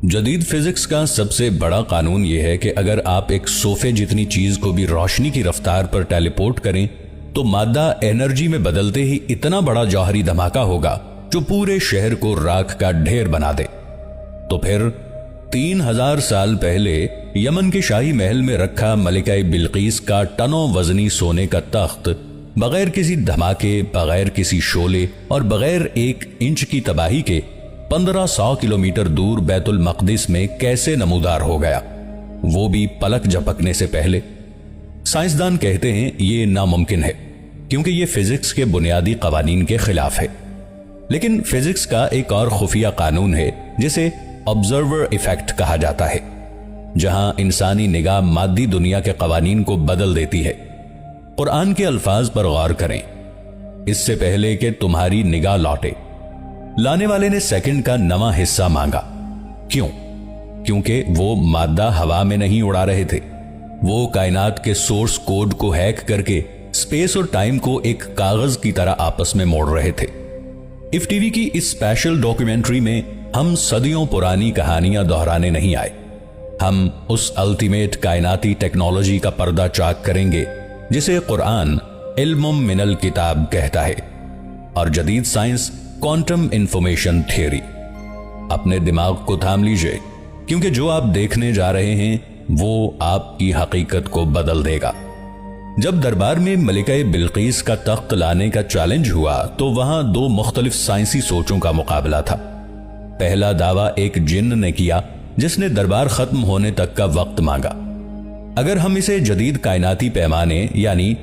جدید فزکس کا سب سے بڑا قانون یہ ہے کہ اگر آپ ایک صوفے جتنی چیز کو بھی روشنی کی رفتار پر ٹیلی پورٹ کریں تو مادہ انرجی میں بدلتے ہی اتنا بڑا جوہری دھماکہ ہوگا جو پورے شہر کو راکھ کا ڈھیر بنا دے۔ تو پھر 3000 سال پہلے یمن کے شاہی محل میں رکھا ملکہ بلقیس کا ٹنوں وزنی سونے کا تخت بغیر کسی دھماکے، بغیر کسی شعلے اور بغیر 1 انچ کی تباہی کے 1500 کلومیٹر دور بیت المقدس میں کیسے نمودار ہو گیا، وہ بھی پلک جھپکنے سے پہلے؟ سائنسدان کہتے ہیں یہ ناممکن ہے کیونکہ یہ فزکس کے بنیادی قوانین کے خلاف ہے۔ لیکن فزکس کا ایک اور خفیہ قانون ہے جسے آبزرور ایفیکٹ کہا جاتا ہے، جہاں انسانی نگاہ مادی دنیا کے قوانین کو بدل دیتی ہے۔ قرآن کے الفاظ پر غور کریں، اس سے پہلے کہ تمہاری نگاہ لوٹے، لانے والے نے سیکنڈ کا نواں حصہ مانگا۔ کیوں؟ کیونکہ وہ مادہ ہوا میں نہیں اڑا رہے تھے، وہ کائنات کے سورس کوڈ کو ہیک کر کے سپیس اور ٹائم کو ایک کاغذ کی طرح آپس میں موڑ رہے تھے۔ ایف ٹی وی کی اس اسپیشل ڈاکیومنٹری میں ہم صدیوں پرانی کہانیاں دہرانے نہیں آئے، ہم اس الٹیمیٹ کائناتی ٹیکنالوجی کا پردہ چاک کریں گے جسے قرآن علم من الکتاب کہتا ہے، اور جدید سائنس کوانٹم انفارمیشن تھیوری۔ اپنے دماغ کو تھام لیجئے، کیونکہ جو آپ دیکھنے جا رہے ہیں وہ آپ کی حقیقت کو بدل دے گا۔ جب دربار میں ملکہ بلقیس کا تخت لانے کا چیلنج ہوا تو وہاں 2 مختلف سائنسی سوچوں کا مقابلہ تھا۔ پہلا دعویٰ ایک جن نے کیا جس نے دربار ختم ہونے تک کا وقت مانگا۔ اگر ہم اسے جدید کائناتی پیمانے یعنی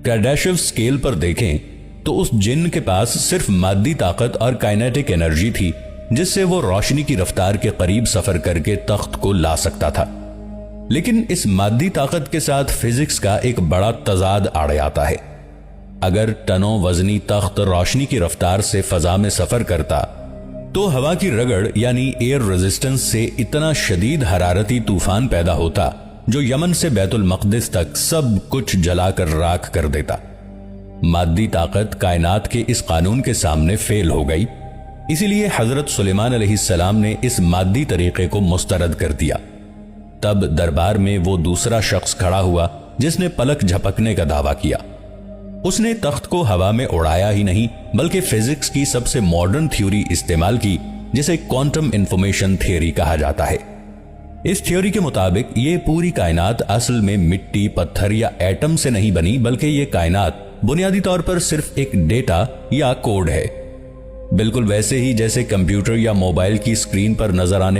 کارڈیشیو اسکیل پر دیکھیں تو اس جن کے پاس صرف مادی طاقت اور کائنیٹک انرجی تھی جس سے وہ روشنی کی رفتار کے قریب سفر کر کے تخت کو لا سکتا تھا۔ لیکن اس مادی طاقت کے ساتھ فزکس کا ایک بڑا تضاد آڑے آتا ہے۔ اگر ٹنوں وزنی تخت روشنی کی رفتار سے فضا میں سفر کرتا تو ہوا کی رگڑ یعنی ایئر ریزسٹنس سے اتنا شدید حرارتی طوفان پیدا ہوتا جو یمن سے بیت المقدس تک سب کچھ جلا کر راکھ کر دیتا۔ مادی طاقت کائنات کے اس قانون کے سامنے فیل ہو گئی، اسی لیے حضرت سلیمان علیہ السلام نے اس مادی طریقے کو مسترد کر دیا۔ تب دربار میں وہ دوسرا شخص کھڑا ہوا جس نے پلک جھپکنے کا دعویٰ کیا۔ اس نے تخت کو ہوا میں اڑایا ہی نہیں بلکہ فزکس کی سب سے ماڈرن تھیوری استعمال کی جسے کوانٹم انفارمیشن تھیوری کہا جاتا ہے۔ اس تھیوری کے مطابق یہ پوری کائنات اصل میں مٹی، پتھر یا ایٹم سے نہیں بنی، بلکہ یہ کائنات بنیادی طور پر صرف ایک ڈیٹا یا کوڈ ہے، بالکل ویسے ہی جیسے کمپیوٹر یا موبائل کی اسکرین پر نظر آنے